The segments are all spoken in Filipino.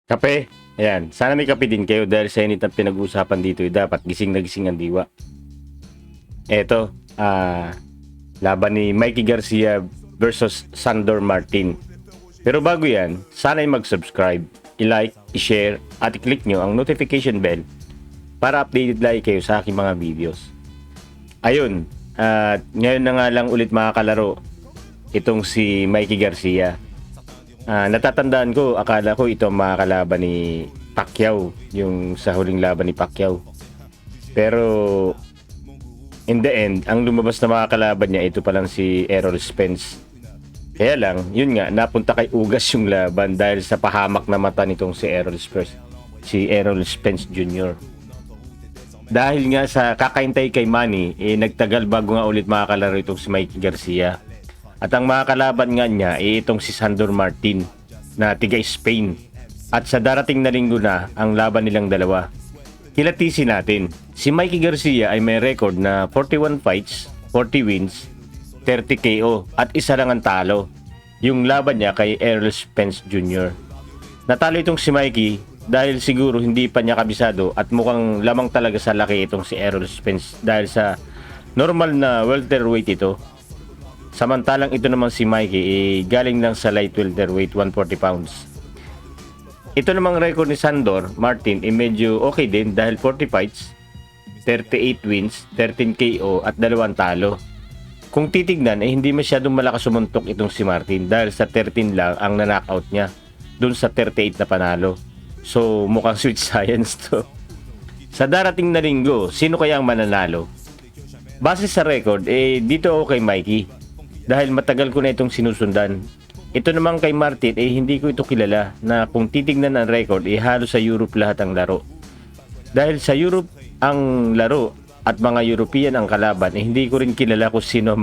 Kape. Ayan. Sana may kape din kayo dahil sa init ang pinag-uusapan dito dapat gising na gising ang diwa. Eto, laban ni Mikey Garcia versus Sandor Martin. Pero bago yan, sana'y mag-subscribe, i-like, i-share, at i-click nyo ang notification bell para updated lagi kayo sa aking mga videos. Ayun, at ngayon na nga lang ulit makakalaro itong si Mikey Garcia. Natatandaan ko, akala ko ito ang makakalaban ni Pacquiao, yung sa huling laban ni Pacquiao. Pero in the end, ang lumabas na makakalaban niya, ito pa lang si Errol Spence. Kaya lang, yun nga, napunta kay Ugas yung laban dahil sa pahamak na mata nitong si Errol Spence Jr. Dahil nga sa kakaintay kay Manny, nagtagal bago nga ulit makakalaro itong si Mikey Garcia. At ang makakalaban nga niya itong si Sandor Martin na tiga Spain. At sa darating na linggo na ang laban nilang dalawa. Kilatisin natin, si Mikey Garcia ay may record na 41 fights, 40 wins, 30 KO at isa lang ang talo. Yung laban niya kay Errol Spence Jr. Natalo itong si Mikey dahil siguro hindi pa niya kabisado at mukhang lamang talaga sa laki itong si Errol Spence dahil sa normal na welterweight ito. Samantalang ito naman si Mikey galing lang sa light welterweight 140 pounds. Ito namang record ni Sandor Martin medyo okay din dahil 40 fights, 38 wins, 13 KO at 2 talo. Kung titignan hindi masyadong malakas sumuntok itong si Martin dahil sa 13 lang ang na-knockout niya dun sa 38 na panalo. So mukhang sweet science to. Sa darating na linggo, sino kaya ang mananalo? Base sa record, dito ako kay Mikey dahil matagal ko na itong sinusundan. Ito naman kay Martin, hindi ko ito kilala na kung titignan ang record, halos sa Europe lahat ang laro. Dahil sa Europe ang laro at mga European ang kalaban, hindi ko rin kilala kung sino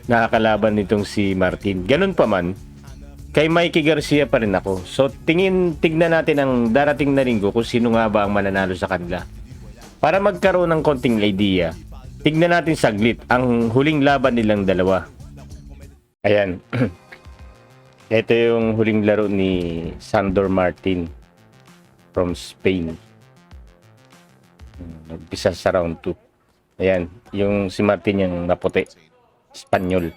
nakakalaban nitong si Martin. Ganun pa man, kay Mikey Garcia pa rin ako. So tignan natin ang darating na linggo kung sino nga ba ang mananalo sa kanila. Para magkaroon ng konting idea, tignan natin saglit ang huling laban nilang dalawa. Ayan. Ito yung huling laro ni Sandor Martin from Spain. Nagpisa sa round 2. Ayan, yung si Martin yung naputi. Espanyol.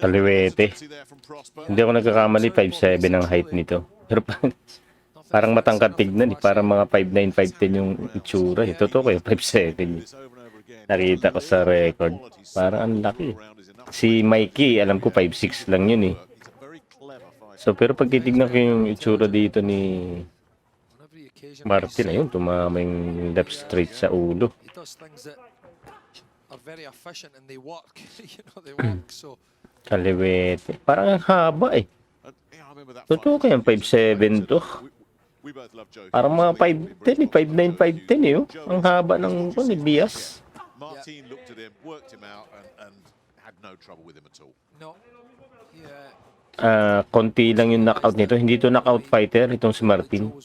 Kaliwete. Hindi ako nagkakamali, 5'7 ang height nito. Pero parang matangkad tignan, parang mga 5'9, 5'10 yung itsura. Totoo ko yung 5'7. Nakita ko sa record. Parang ang laki. Si Mikey, alam ko 5'6 lang yun eh. So pero pag titignan ko yung itsura dito ni Martin, ayun, tumama yung left straight sa ulo. Kaliwete. Parang ang haba eh. Totoo kayang 5'7 to. Parang mga 5'10 eh. 5'9, 5'10 eh. Oh. Ang haba ng Bias. Martin looked at him, worked him out, and had no trouble with him at all. No. Yeah. Konti lang yung knockout nito. Hindi to knockout fighter itong si Martin.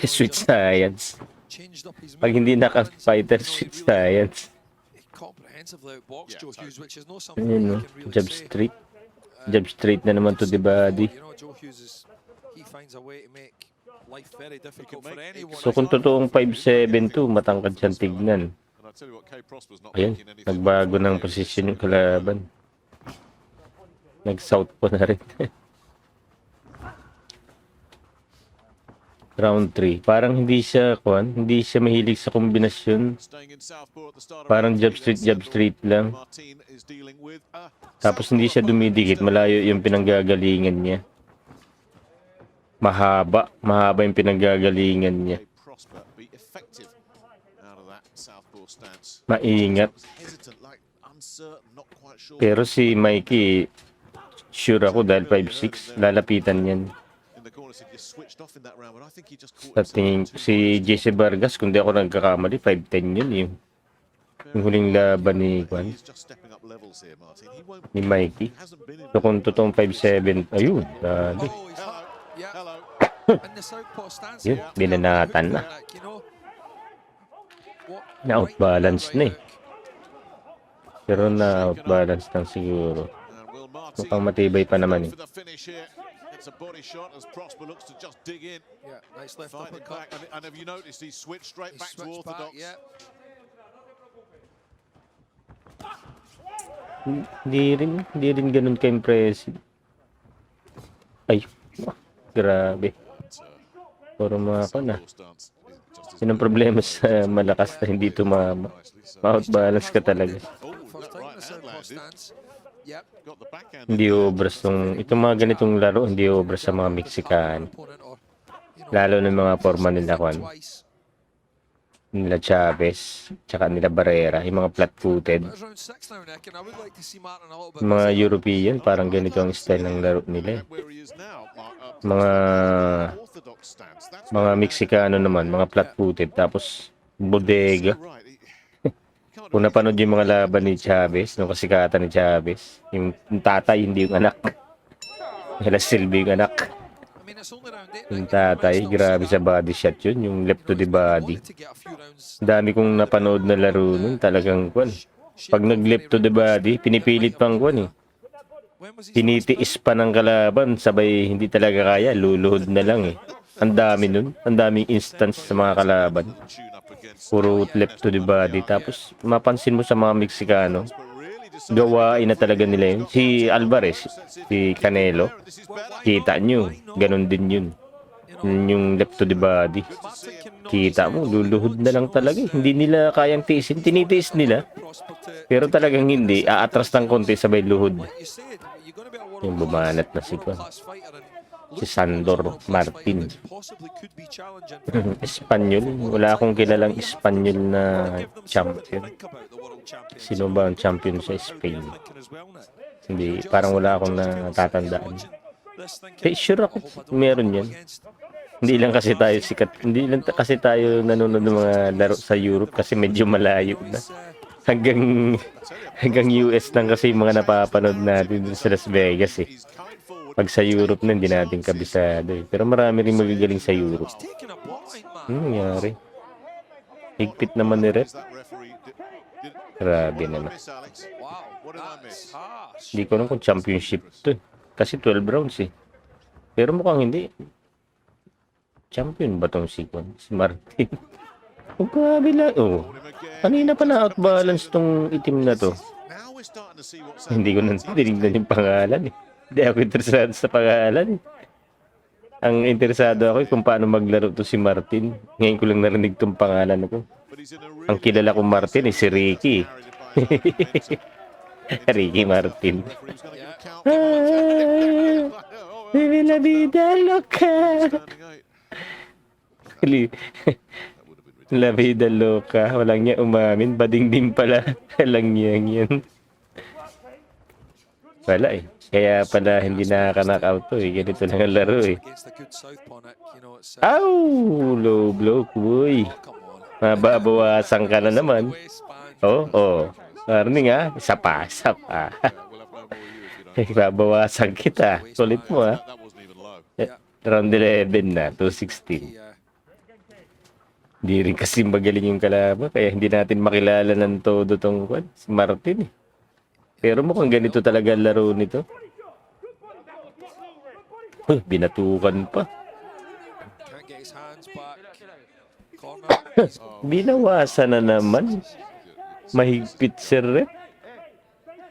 Sweet science. Pag hindi knockout fighter, sweet science. Ayun, no? Jab straight. Jab straight na naman to the body. So kung totoong 5'7 to, matangkad siyang tignan. Ayan, nagbago ng posisyon yung kalaban. Nag-south po na rin. Round 3. Parang hindi siya mahilig sa kombinasyon. Parang jab straight lang. Tapos hindi siya dumidikit, malayo yung pinanggagalingan niya. Mahaba yung pinanggagalingan niya. Maingat. Pero si Mikey, sure ako dahil 5'6, lalapitan yan. Sa tingin si Jesse Vargas, kung di ako nagkakamali, 5'10 yun yung huling laban ni Mikey. So kung totoong 5'7, ayun, dali. Yun, binanatan na. Na-outbalance na eh. Pero na-outbalance lang siguro. Mukhang matibay pa naman eh. For the finish here. It's a body shot as Prosper looks to just dig in. Yeah, nice left Find it uppercut. back. And have you noticed he switched straight He back to switched orthodox? yeah. Hindi rin ganun ka-impressive. Ay, grabe. Puro mga pa na. Yun ang problema sa malakas na hindi tumama. Ma-out balance ka talaga. First time in the southpaw stance. Yep. Got the backhand. Hindi obras itong mga ganitong laro, hindi obras sa mga Mexican. Opponent or, you know, Lalo ng mga forma nila Juan. twice. Nila Chavez, tsaka nila Barrera, yung mga flat-footed. But it's round 6 now, Nick, and I would like to see Martin a little bit Yung mga busy. European, parang ganito ang style ng laro nila. Where he is now, Mark, Mga orthodox stance. That's mga Mexicano naman, mga flat-footed, tapos bodega. right. Kung napanood yung mga laban ni Chavez, nung kasikatan ni Chavez, yung tatay, hindi yung anak. Nila Silvio yung anak. I mean, it's only round 8. Yung tatay, grabe sa body shot yun, yung left to the body. To get a few rounds. Dami kong napanood na laro nun, talagang kwan. Pag nag-left to the body, pinipilit pang kwan eh. When was his Tinitiis pa ng kalaban, sabay hindi talaga kaya, luluhod na lang eh. Ang dami nun, ang daming instance sa mga kalaban. Tune up against. Puro left to the body. Tapos mapansin mo sa mga Meksikano, But really decided gawain na talaga nila yun. Si Alvarez, si Canelo, this is better. kita nyo, ganun din yun. Yung left to the body. Martin can knock Kita mo, luluhod na lang talaga eh. Hindi nila kayang tiisin, tinitiis nila. Prosper to, Pero talagang hindi, aatras ng konti sabay luhod. like you said, you're going to be a Yung bumanat na si Kwan. world-class fighter and Si Sandor Martin. possibly could be challenging. Espanyol, wala akong kilalang Espanyol na Give them something to champion. think about the world champions. Sino ba ang champion sa Spain? Thinking as well, Nick. Hindi, parang wala akong natatandaan. This thinking, Sure ako, I hope I don't meron go yan. against. Hindi lang kasi tayo sikat, hindi lang kasi tayo nanonood ng mga laro sa Europe kasi medyo malayo na. He's, Hanggang US lang kasi yung mga napapanood natin dun sa Las Vegas eh. He's coming forward. Pag sa Europe na, hindi natin kabisado eh. Pero marami rin magagaling sa Europe. taking a blind, man. Nangyari? Higpit naman ni Rep. Is that referee? Did, Grabe naman. miss Alex? Wow, What did I that's miss? harsh. Hindi ko alam kung championship to eh. Kasi 12 rounds eh. Pero mukhang hindi. Champion ba tong si Martin? Oh, grabe lang. Oh. Him again. Kanina pa na-outbalance tong itim na to. Now we're starting to see what's Hindi ko nang tinignan yung pangalan eh. Hindi ako interesado sa pangalan eh. Ang interesado ako kung paano maglaro to si Martin. Ngayon ko lang narinig tong pangalan ko. But he's in a really Ang kilala kong Martin eh, si Ricky. carried it by his Ricky Martin. referee's going to give a count. Ah, vive la vida loca. Standing eight. La vida loca. Walang niya umamin. Bading din pala. Walang niya yan. Wala eh. Kaya pala hindi nakaka-knockout to eh. Ganito lang ang laro eh. Against a good southpaw, Nick. You know, it's Ow! Low blow, boy. come on. Mababawasan ka na naman. Waistband. Oh. Warning ah. Isa pa. We'll have no more of you if you don't. Babawasan kita. Sulit mo ah. That wasn't even low. Round 11 na. 216. Yeah. Hindi rin kasi magaling yung kalaban. Kaya hindi natin makilala ng todo tong si Martin eh. Pero mukhang ganito talaga ang laro nito. Binatukan pa. Can't get his hands back. Corner. He's Binawasan na naman. Mahigpit si Rep.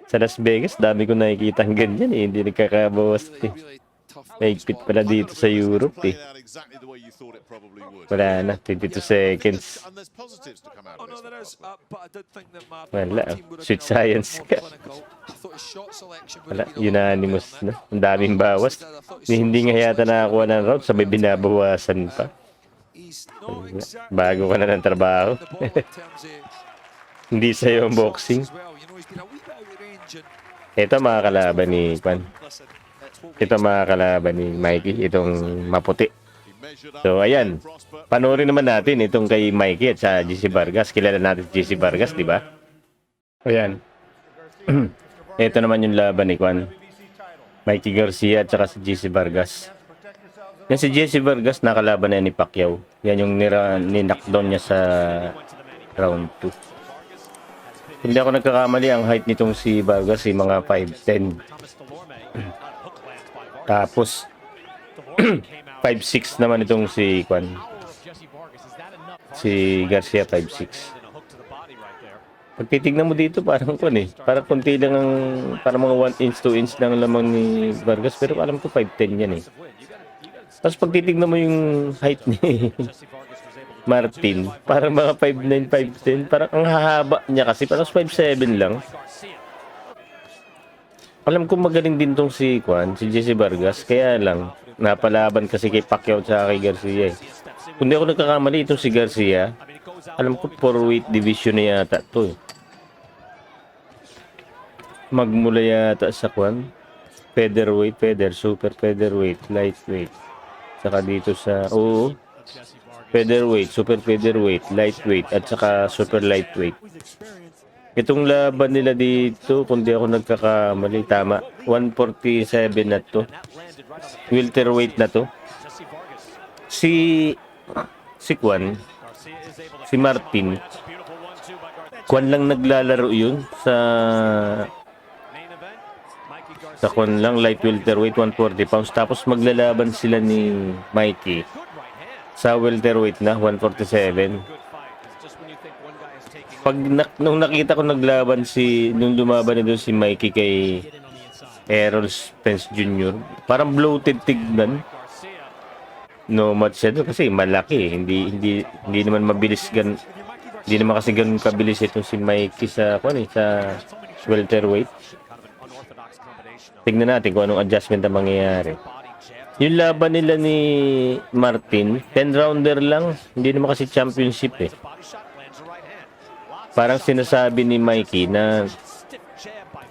Sa Las Vegas, dami ko nakikita ang ganyan eh. Hindi nagkakabawas eh. really tough. Mahigpit pala dito sa Europe eh. Playing out exactly the way you thought it probably would. Wala na, 22 seconds. And there's positives to come out Oh of no, this. there is. But I did think that Wala. Martin would have Sweet been a lot science more ka. clinical. I thought his shot selection would Wala, have been a lot more unanimous better, na. Ang daming bawas. Hindi nga yata nakakuha ng round, sabay binabawasan pa. He's not exactly Bago ka na ng trabaho. the ball in terms of Hindi sa'yo ang boxing. as well. You know, he's been a wee bit out of range and Ito mga kalaban ni Juan. listen, it's what Ito mga kalaban ni Mikey. Itong maputi. He measured up. So ayan. Prosper. Panoorin naman natin itong kay Mikey at sa GC Vargas. Kilala natin si GC Vargas, di ba? Ayan. Ito naman yung laban ni Juan. Mikey Garcia at saka si GC Vargas. Yan si GC Vargas nakalaban na yan ni Pacquiao. Yan yung ni-knockdown niya sa round 2. Hindi ako nagkakamali, ang height nitong si Vargas ay mga 5'10". Tapos 5'6 naman itong si Kwan. Si Garcia 5'6. Pag titignan mo dito, parang Kwan eh. Parang konti lang ang, parang mga 1 inch, 2 inch lang ang lamang ni Vargas. Pero alam ko 5'10 yan eh. Tapos pag titignan mo yung height ni Martin, parang mga 5'9, 5'10. Parang ang hahaba niya kasi. Parang 5'7 lang. Alam ko magaling din tong si Kwan, si Jesse Vargas. Kaya lang, napalaban kasi kay Pacquiao at kay Garcia eh. Kung di ako nagkakamali, itong si Garcia, alam ko 4-weight division na yata to eh. Magmula yata sa Kwan, featherweight, super featherweight, lightweight. Saka dito sa, featherweight, super featherweight, lightweight, at saka super lightweight. Itong laban nila dito, kung di ako nagkakamali, tama, 147 na to. Welterweight na to. Si Kwan, si Martin, Kwan lang naglalaro yun sa Kwan lang, light welterweight, 140 pounds. Tapos maglalaban sila ni Mikey sa welterweight na, 147. Nung nakita ko naglaban nung lumaban na doon si Mikey kay Errol Spence Jr., parang bloated tignan. No match siya doon kasi malaki. Hindi naman mabilis hindi naman kasi ganun kabilis itong si Mikey sa welterweight. Tignan natin kung anong adjustment ang mangyayari. Yung laban nila ni Martin, 10 rounder lang. Hindi naman kasi championship eh. Parang sinasabi ni Mikey na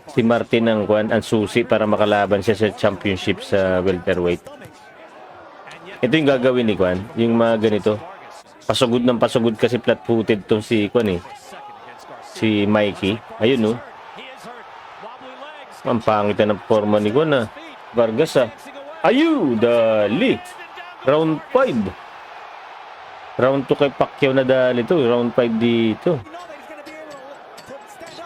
si Martin ang susi para makalaban siya sa championship sa welterweight. Ito yung gagawin ni Kwan, yung mga ganito. Pasugod ng pasugod kasi flat-footed tong si Kwan eh. Si Mikey. Ayun oh. Ang pangit na ng forma ni Kwan ah. Vargas ah. Ayun, dali. Round 5. Round 2 kay Pacquiao na dali to. Round 5 dito.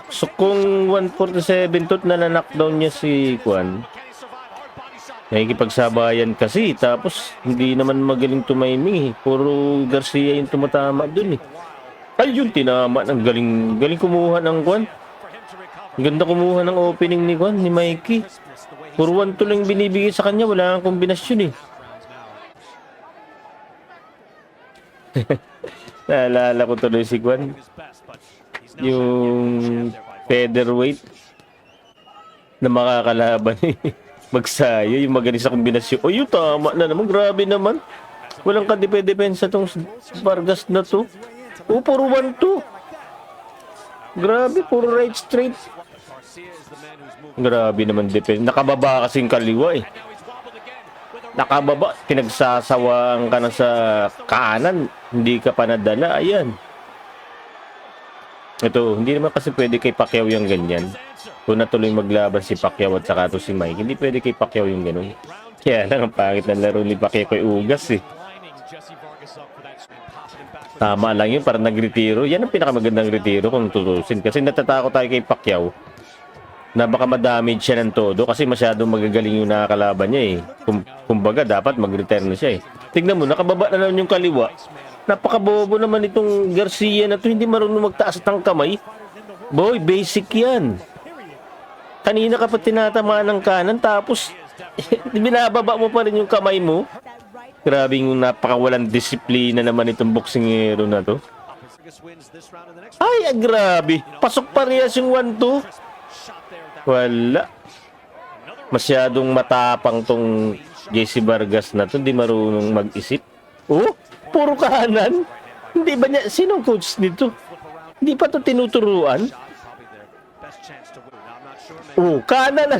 So kung 147 tot na knockdown niya si Kwan, nakikipagsabayan kasi, tapos hindi naman magaling tumiming eh. Puro Garcia yung tumatama dun eh. Ayun, tinama. Ang galing kumuha ng Kwan. Ang ganda kumuha ng opening ni Kwan, ni Mikey. Puro 1-2 lang binibigay sa kanya, wala kang kombinasyon eh. Naalala ko tuloy si Kwan, yung featherweight na makakalaban eh. Magsayo, yung magaling sa kombinasyon. O yun, tama na naman. Grabe naman. Walang kadepensa tong Vargas na to. O, puro 1-2. Grabe, puro right straight. Grabe naman depensa. Nakababa kasing kaliwa eh. Nakababa. Pinagsasawang ka na sa kanan. Hindi ka pa nadala. Ayan. Ito, hindi naman kasi pwede kay Pacquiao yung ganyan. Kung natuloy maglaban si Pacquiao at saka to si Mike, hindi pwede kay Pacquiao yung ganun. Kaya lang, ang pangit ng laro ni Pacquiao kay Ugas eh. Tama lang yun, parang nagretiro. Yan ang pinakamagandang retiro kung tutusin. Kasi natatakot tayo kay Pacquiao na baka madamage siya ng todo kasi masyadong magagaling yung nakakalaban niya eh. Kumbaga, dapat mag-retire na siya eh. Tignan mo, nakababa na naman yung kaliwa. Napakabobo naman itong Garcia na to, hindi marunong magtaas ng kamay. Boy, basic yan. Kanina ka pa tinatamaan ng kanan, tapos binababa mo pa rin yung kamay mo. Grabe yung napakawalang disiplina naman itong boksingero na to. Ay, grabe. Pasok parehas yung 1-2. Wala. Masyadong matapang tong Jesse Vargas na to, hindi marunong mag-isip. Oh, puro kanan. Hindi ba niya, sinong coach nito? Hindi pa to tinuturuan? Oh, kanan na.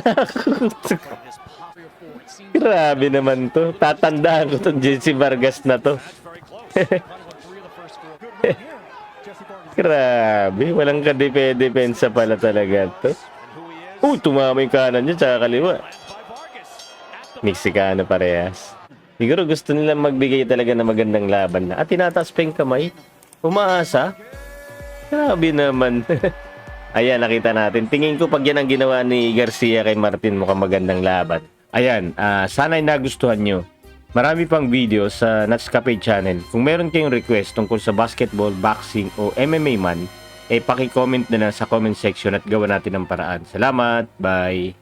Grabe naman to. Tatandaan ko tong Jesse Vargas na to. Grabe, walang kadepensa pala talaga to. Tumama yung kanan niya tsaka kaliwa. Mexicano parehas. Siguro gusto nila magbigay talaga ng magandang laban na. At tinataas pa yung kamay. Umaasa. Grabe naman. Ayan, nakita natin. Tingin ko pag yan ang ginawa ni Garcia kay Martin, mukhang magandang laban. Ayan, sana'y nagustuhan nyo. Marami pang video sa Nats Cafe channel. Kung meron kayong request tungkol sa basketball, boxing o MMA man, paki-comment na lang sa comment section at gawa natin ang paraan. Salamat, bye!